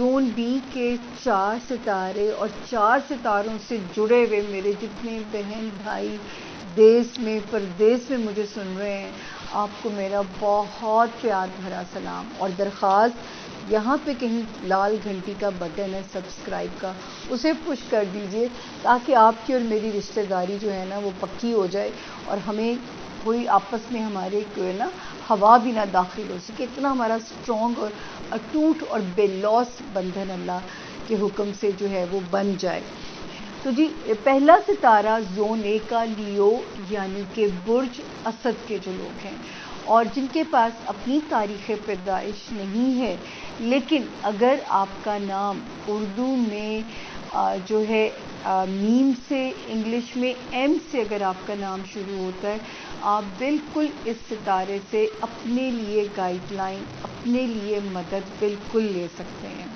Zone be کے 4 ستارے اور 4 ستاروں سے جڑے ہوئے میرے جتنے بہن بھائی دیس میں پردیس میں مجھے سن رہے ہیں، آپ کو میرا بہت پیار بھرا سلام اور درخواست، یہاں پہ کہیں لال گھنٹی کا بٹن ہے سبسکرائب کا، اسے پش کر دیجئے تاکہ آپ کی اور میری رشتہ داری جو ہے نا وہ پکی ہو جائے اور ہمیں کوئی آپس میں ہمارے کوئی نا ہوا بھی نہ داخل ہو سکے، اتنا ہمارا اسٹرانگ اور اٹوٹ اور بے لوث بندھن اللہ کے حکم سے جو ہے وہ بن جائے۔ تو جی پہلا ستارہ زون اے کا لیو یعنی کہ برج اسد کے جو لوگ ہیں اور جن کے پاس اپنی تاریخ پیدائش نہیں ہے، لیکن اگر آپ کا نام اردو میں جو ہے میم سے، انگلش میں ایم سے اگر آپ کا نام شروع ہوتا ہے، آپ بالکل اس ستارے سے اپنے لیے گائیڈ لائن، اپنے لیے مدد بالکل لے سکتے ہیں۔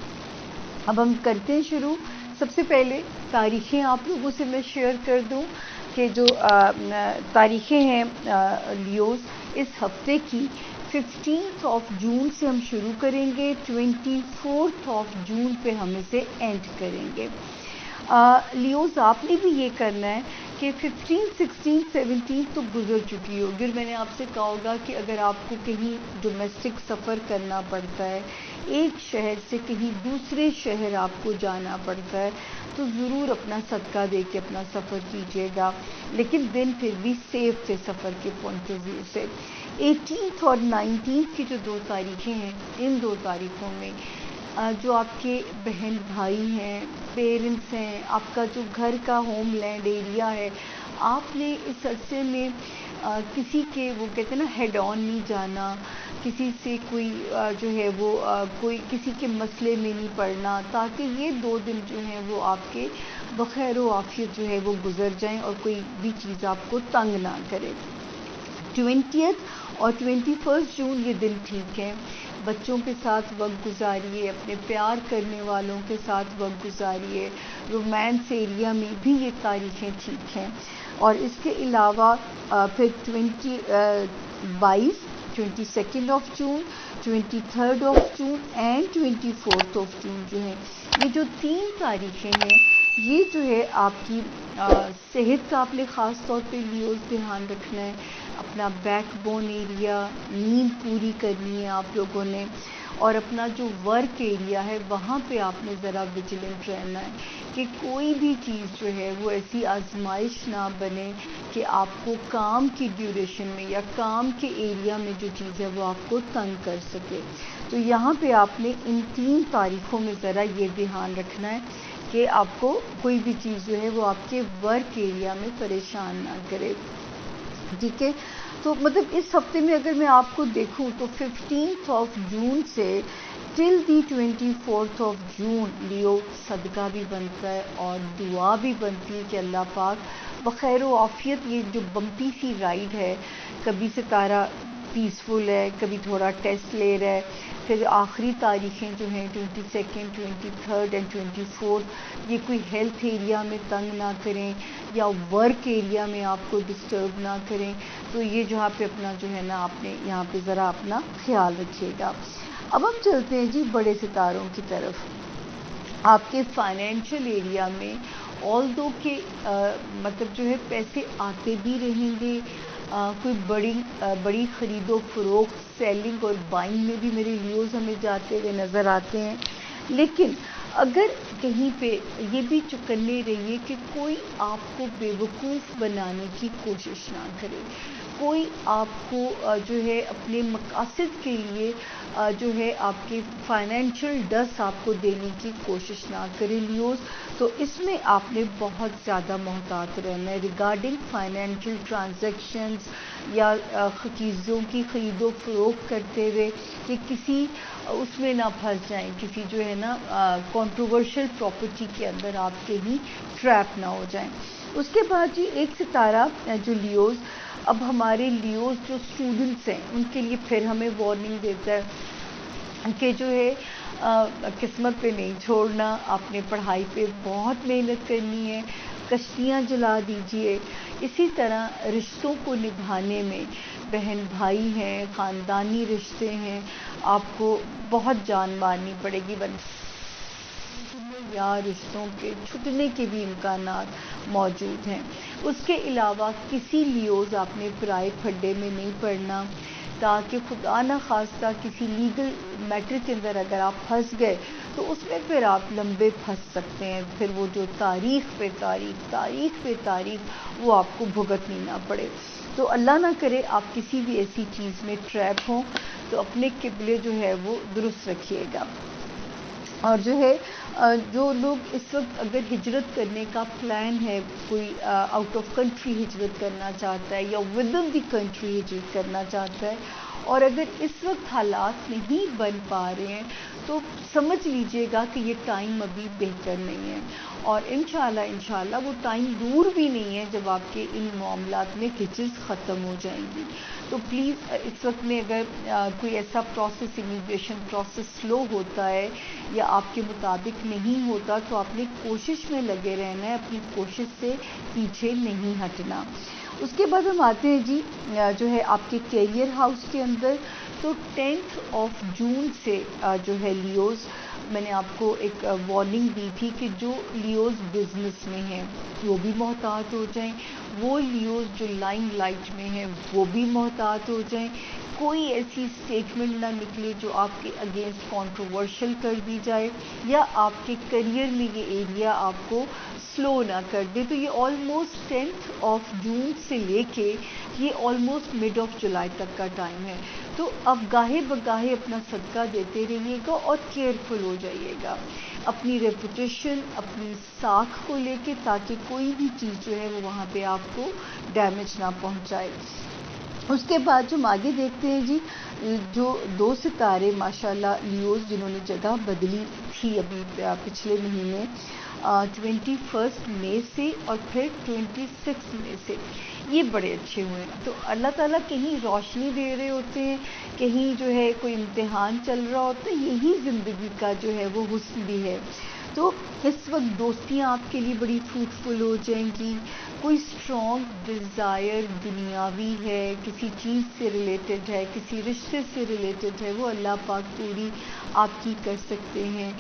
اب ہم کرتے ہیں شروع۔ سب سے پہلے تاریخیں آپ لوگوں سے میں شیئر کر دوں کہ جو تاریخیں ہیں لیوز اس ہفتے کی 15 جون سے ہم شروع کریں گے، 24 جون پہ ہم اسے اینڈ کریں گے۔ لیوز آپ نے بھی یہ کرنا ہے کہ 15, 16, 17 تو گزر چکی ہوگی اور میں نے آپ سے کہا ہوگا کہ اگر آپ کو کہیں ڈومیسٹک سفر کرنا پڑتا ہے، ایک شہر سے کہیں دوسرے شہر آپ کو جانا پڑتا ہے، تو ضرور اپنا صدقہ دے کے اپنا سفر کیجیے گا، لیکن دن پھر بھی سیف تھے سفر کے پوائنٹ آف ویو سے۔ 18 اور 19 کی جو 2 تاریخیں ہیں، ان 2 تاریخوں میں جو آپ کے بہن بھائی ہیں، پیرنٹس ہیں، آپ کا جو گھر کا ہوم لینڈ ایریا ہے، آپ نے اس عرصے میں کسی کے وہ کہتے ہیں نا ہیڈ آن نہیں جانا، کسی سے کوئی جو ہے وہ کوئی کسی کے مسئلے میں نہیں پڑنا، تاکہ یہ 2 دن جو ہیں وہ آپ کے بخیر و عافیت جو ہے وہ گزر جائیں اور کوئی بھی چیز آپ کو تنگ نہ کرے۔ 20 اور 21 جون یہ دن ٹھیک ہے، بچوں کے ساتھ وقت گزاریے، اپنے پیار کرنے والوں کے ساتھ وقت گزاریے، رومانس ایریا میں بھی یہ تاریخیں ٹھیک ہیں۔ اور اس کے علاوہ پھر 22 جون، 23 جون اینڈ 24 جون جو ہیں، یہ جو 3 تاریخیں ہیں، یہ جو ہے آپ کی صحت کا آپ نے خاص طور پہ لیوز دھیان رکھنا ہے، اپنا بیک بون ایریا، نیند پوری کرنی ہے آپ لوگوں نے، اور اپنا جو ورک ایریا ہے وہاں پہ آپ نے ذرا ویجیلنٹ رہنا ہے کہ کوئی بھی چیز جو ہے وہ ایسی آزمائش نہ بنے کہ آپ کو کام کی ڈیوریشن میں یا کام کے ایریا میں جو چیز ہے وہ آپ کو تنگ کر سکے۔ تو یہاں پہ آپ نے ان 3 تاریخوں میں ذرا یہ دھیان رکھنا ہے کہ آپ کو کوئی بھی چیز جو ہے وہ آپ کے ورک ایریا میں پریشان نہ کرے، ٹھیک ہے۔ تو مطلب اس ہفتے میں اگر میں آپ کو دیکھوں تو 15 جون سے ٹل دی 24 جون لیو صدقہ بھی بنتا ہے اور دعا بھی بنتی ہے کہ اللہ پاک بخیر و عافیت یہ جو بمپی سی رائڈ ہے، کبھی ستارہ پیسفل ہے، کبھی تھوڑا ٹیسٹ لے رہا ہے، پھر آخری تاریخیں جو ہیں 22، 23 اینڈ 24 یہ کوئی ہیلتھ ایریا میں تنگ نہ کریں یا ورک ایریا میں آپ کو ڈسٹرب نہ کریں، تو یہ جہاں پہ اپنا جو ہے نا آپ نے یہاں پہ ذرا اپنا خیال رکھیے گا۔ اب ہم چلتے ہیں جی بڑے ستاروں کی طرف۔ آپ کے فائنینشیل ایریا میں آلدو کہ مطلب جو ہے پیسے آتے بھی رہیں گے، کوئی بڑی خرید و فروخت، سیلنگ اور بائنگ میں بھی میرے لیوز ہمیں جاتے ہوئے نظر آتے ہیں، لیکن اگر کہیں پہ یہ بھی چکنے رہیے کہ کوئی آپ کو بیوقوف بنانے کی کوشش نہ کرے، کوئی آپ کو جو ہے اپنے مقاصد کے لیے جو ہے آپ کے فائنینشیل ڈس آپ کو دینے کی کوشش نہ کرے لیوز، تو اس میں آپ نے بہت زیادہ محتاط رہنا ہے ریگارڈنگ فائنینشیل ٹرانزیکشنز یا چیزوں کی خرید و فروخت کرتے ہوئے کہ کسی اس میں نہ پھنس جائیں، کسی جو ہے نا کنٹروورشل پراپرٹی کے اندر آپ کہیں ٹریپ نہ ہو جائیں۔ اس کے بعد جی ایک ستارہ جو لیوز، اب ہمارے لیوز جو اسٹوڈنٹس ہیں ان کے لیے پھر ہمیں وارننگ دیتا ہے کہ جو ہے قسمت پہ نہیں چھوڑنا، آپ نے پڑھائی پہ بہت محنت کرنی ہے، کشتیاں جلا دیجئے۔ اسی طرح رشتوں کو نبھانے میں بہن بھائی ہیں، خاندانی رشتے ہیں، آپ کو بہت جان مارنی پڑے گی یا رشتوں کے چھٹنے کے بھی امکانات موجود ہیں۔ اس کے علاوہ کسی لیوز آپ نے پرائے پھڈے میں نہیں پڑنا، تاکہ خدا نہ خواستہ کسی لیگل میٹر کے اندر اگر آپ پھنس گئے تو اس میں پھر آپ لمبے پھنس سکتے ہیں، پھر وہ جو تاریخ پہ تاریخ وہ آپ کو بھگتنی نہ پڑے۔ تو اللہ نہ کرے آپ کسی بھی ایسی چیز میں ٹریپ ہوں، تو اپنے قبلے جو ہے وہ درست رکھیے گا۔ اور جو ہے جو لوگ اس وقت اگر ہجرت کرنے کا پلان ہے، کوئی آؤٹ آف کنٹری ہجرت کرنا چاہتا ہے یا ود ان دی کنٹری ہجرت کرنا چاہتا ہے، اور اگر اس وقت حالات نہیں بن پا رہے ہیں تو سمجھ لیجئے گا کہ یہ ٹائم ابھی بہتر نہیں ہے، اور انشاءاللہ وہ ٹائم دور بھی نہیں ہے جب آپ کے ان معاملات میں ہچز ختم ہو جائیں گی۔ تو پلیز اس وقت میں اگر کوئی ایسا پروسیس، امیگریشن پروسیس سلو ہوتا ہے یا آپ کے مطابق نہیں ہوتا، تو آپ نے کوشش میں لگے رہنا ہے، اپنی کوشش سے پیچھے نہیں ہٹنا۔ اس کے بعد ہم آتے ہیں جی جو ہے آپ کے کیریئر ہاؤس کے اندر۔ تو 10 جون سے جو ہے لیوز، میں نے آپ کو ایک وارننگ دی تھی کہ جو لیوز بزنس میں ہیں وہ بھی محتاط ہو جائیں، وہ لیوز جو لائم لائٹ میں ہیں وہ بھی محتاط ہو جائیں، کوئی ایسی اسٹیٹمنٹ نہ نکلے جو آپ کے اگینسٹ کنٹروورشل کر دی جائے یا آپ کے کریئر میں یہ ایریا آپ کو سلو نہ کر دے۔ تو یہ آلموسٹ 10 جون سے لے کے یہ آلموسٹ مڈ آف جولائی تک کا ٹائم ہے۔ تو اب گاہے بگاہے اپنا صدقہ دیتے رہیے گا اور کیئرفل ہو جائیے گا اپنی ریپوٹیشن، اپنی ساکھ کو لے کے، تاکہ کوئی بھی چیز جو ہے وہ وہاں پہ آپ کو ڈیمیج نہ پہنچائے۔ اس کے بعد جو ہم آگے دیکھتے ہیں جی، جو 2 ستارے ماشاءاللہ لیوز جنہوں نے جگہ بدلی تھی ابھی پچھلے مہینے 21 مئی سے اور پھر 26 مئی سے، یہ بڑے اچھے ہوئے ہیں۔ تو اللہ تعالیٰ کہیں روشنی دے رہے ہوتے ہیں، کہیں جو ہے کوئی امتحان چل رہا ہوتا ہے، یہی زندگی کا جو ہے وہ حسن بھی ہے۔ تو اس وقت دوستیاں آپ کے لیے بڑی فروٹفل ہو جائیں گی، کوئی اسٹرانگ ڈیزائر دنیاوی ہے، کسی چیز سے ریلیٹڈ ہے، کسی رشتے سے ریلیٹڈ ہے، وہ اللہ پاک پوری آپ کی کر سکتے ہیں۔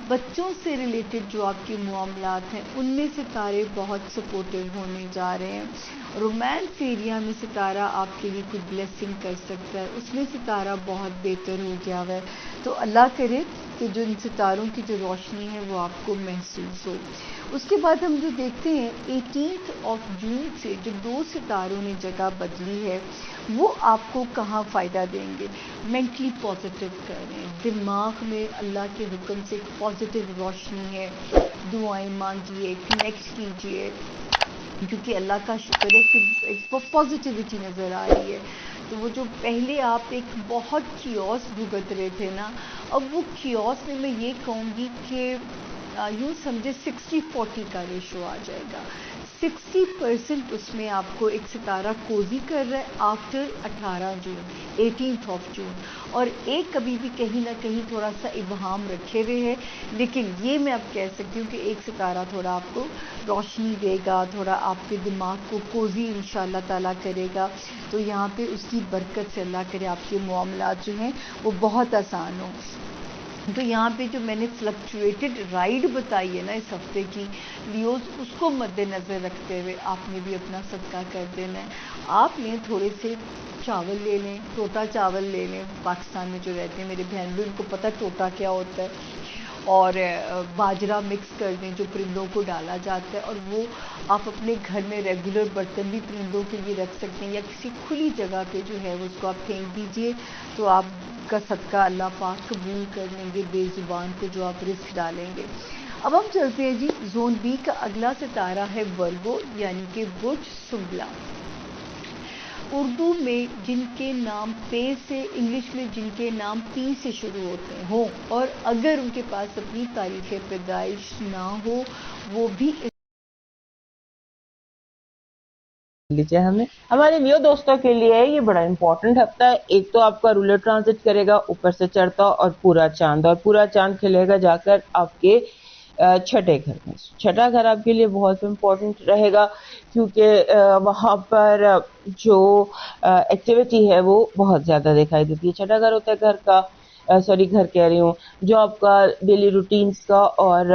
بچوں سے ریلیٹڈ جو آپ کے معاملات ہیں ان میں ستارے بہت سپورٹیو ہونے جا رہے ہیں۔ رومانس ایریا میں ستارہ آپ کے لیے کوئی بلیسنگ کر سکتا ہے، اس میں ستارہ بہت بہتر ہو گیا ہے۔ تو اللہ کرے کہ جو ان ستاروں کی جو روشنی ہے وہ آپ کو محسوس ہو۔ اس کے بعد ہم جو دیکھتے ہیں 18 جون سے جو 2 ستاروں نے جگہ بدلی ہے، وہ آپ کو کہاں فائدہ دیں گے؟ مینٹلی پازیٹیو کریں، دماغ میں اللہ کے حکم سے ایک پازیٹیو روشنی ہے، دعائیں مانگیے، کنیکٹ کیجیے، کیونکہ اللہ کا شکر ہے کہ ایک پازیٹیوٹی نظر آ رہی ہے۔ تو وہ جو پہلے آپ ایک بہت کیوس بھگت رہے تھے نا، اب وہ کیوس میں یہ کہوں گی کہ یوں سمجھے 60-40 کا ریشو آ جائے گا۔ 60% اس میں آپ کو ایک ستارہ کوزی کر رہا ہے آفٹر 18 جون، اور ایک کبھی بھی کہیں نہ کہیں تھوڑا سا ابہام رکھے ہوئے ہے، لیکن یہ میں اب کہہ سکتی ہوں کہ ایک ستارہ تھوڑا آپ کو روشنی دے گا، تھوڑا آپ کے دماغ کو کوزی انشاءاللہ تعالیٰ کرے گا۔ تو یہاں پہ اس کی برکت سے اللہ کرے آپ کے معاملات جو ہیں وہ بہت آسان ہوں۔ تو یہاں پہ جو میں نے فلکچویٹڈ رائڈ بتائی ہے نا اس ہفتے کی لیوز، اس کو مد نظر رکھتے ہوئے آپ نے بھی اپنا صدقہ کر دینا ہے۔ آپ نے تھوڑے سے چاول لے لیں، ٹوٹا چاول لے لیں، پاکستان میں جو رہتے ہیں میرے بہن بھی ان کو پتہ ٹوٹا کیا ہوتا ہے، اور باجرہ مکس کر دیں جو پرندوں کو ڈالا جاتا ہے، اور وہ آپ اپنے گھر میں ریگولر برتن بھی پرندوں کے لیے رکھ سکتے ہیں، یا کسی کھلی جگہ پہ جو ہے اس کو آپ پھینک دیجئے، تو آپ کا صدقہ اللہ پاک قبول کر لیں گے، بے زبان کو جو آپ رزق ڈالیں گے۔ اب ہم چلتے ہیں جی، زون بی کا اگلا ستارہ ہے ورگو، یعنی کہ برج سنبلا۔ اردو میں جن کے نام پے سے، انگلش میں جن کے نام پی سے شروع ہوتے ہوں، اور اگر ان کے پاس اپنی تاریخ پیدائش نہ ہو، وہ بھی لیجیے ہمارے نیو دوستوں کے لیے یہ بڑا امپورٹنٹ ہفتہ ہے۔ ایک تو آپ کا رولر ٹرانزٹ کرے گا اوپر سے چڑھتا اور پورا چاند کھلے گا جا کر آپ کے چھٹے گھر میں۔ چھٹا گھر آپ کے لیے بہت امپورٹنٹ رہے گا، کیونکہ وہاں پر جو ایکٹیویٹی ہے وہ بہت زیادہ دکھائی دیتی ہے۔ چھٹا گھر ہوتا ہے گھر کا، گھر کہہ رہی ہوں، جو آپ کا ڈیلی روٹینز کا اور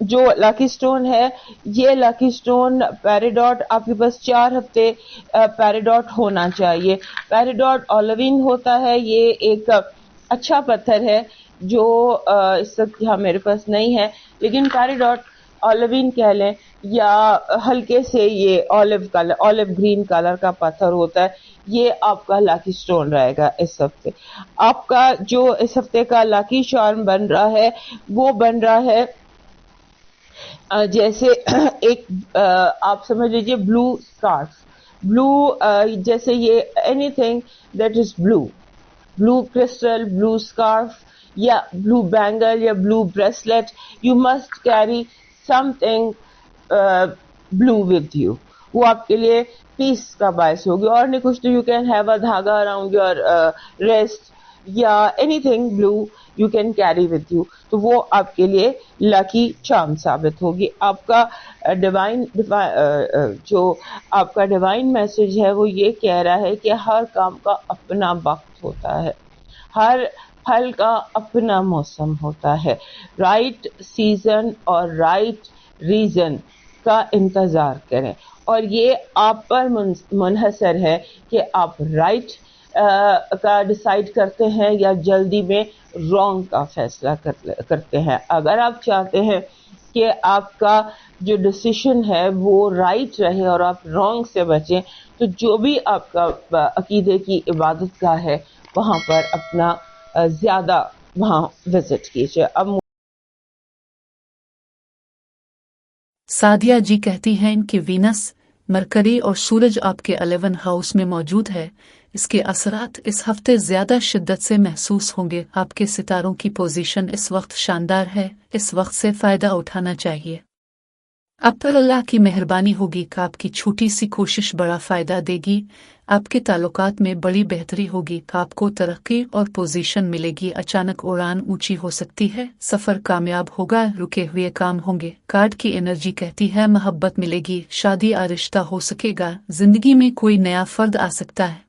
جو لاکی سٹون ہے یہ لاکی سٹون پیریڈاٹ آپ کے پاس 4 ہفتے پیریڈاٹ ہونا چاہیے. پیریڈاٹ اولوین ہوتا ہے, یہ ایک اچھا پتھر ہے جو اس وقت یہاں میرے پاس نہیں ہے, لیکن پیریڈاٹ اولوین کہہ لیں یا ہلکے سے یہ آلیو گرین کلر کا پتھر ہوتا ہے, یہ آپ کا لاکی سٹون رہے گا اس ہفتے. آپ کا جو اس ہفتے کا لاکی چارم بن رہا ہے وہ بن رہا ہے جیسے ایک آپ سمجھ لیجیے بلو اسکارف, بلو جیسے یہ anything that is blue crystal, blue scarf یا بلو بینگل یا blue bracelet, you must carry something blue with you. وہ آپ کے لیے پیس کا باعث ہوگی, اور نہیں کچھ تو یو کین ہیو اے دھاگا اراؤنڈ یور ریسٹ یا anything blue you can carry with you, تو وہ آپ کے لیے لکی چارم ثابت ہوگی. آپ کا جو آپ کا ڈیوائن میسج ہے وہ یہ کہہ رہا ہے کہ ہر کام کا اپنا وقت ہوتا ہے, ہر پھل کا اپنا موسم ہوتا ہے. رائٹ سیزن اور رائٹ ریزن کا انتظار کریں, اور یہ آپ پر منحصر ہے کہ آپ رائٹ کا ڈیسائیڈ کرتے ہیں یا جلدی میں رانگ کا فیصلہ کرتے ہیں. اگر آپ چاہتے ہیں کہ آپ کا جو ڈیسیشن ہے وہ رائٹ رہے اور آپ رانگ سے بچیں, تو جو بھی آپ کا عقیدے کی عبادت گاہ ہے وہاں پر اپنا زیادہ وہاں وزٹ کیجیے. اب سعدیہ جی کہتی ہیں کہ وینس، مرکری اور سورج آپ کے 11 ہاؤس میں موجود ہے. اس کے اثرات اس ہفتے زیادہ شدت سے محسوس ہوں گے. آپ کے ستاروں کی پوزیشن اس وقت شاندار ہے, اس وقت سے فائدہ اٹھانا چاہیے. اب پر اللہ کی مہربانی ہوگی کہ آپ کی چھوٹی سی کوشش بڑا فائدہ دے گی. آپ کے تعلقات میں بڑی بہتری ہوگی کہ آپ کو ترقی اور پوزیشن ملے گی. اچانک اڑان اونچی ہو سکتی ہے, سفر کامیاب ہوگا, رکے ہوئے کام ہوں گے. کارڈ کی انرجی کہتی ہے محبت ملے گی, شادی یا رشتہ ہو سکے گا, زندگی میں کوئی نیا فرد آ سکتا ہے.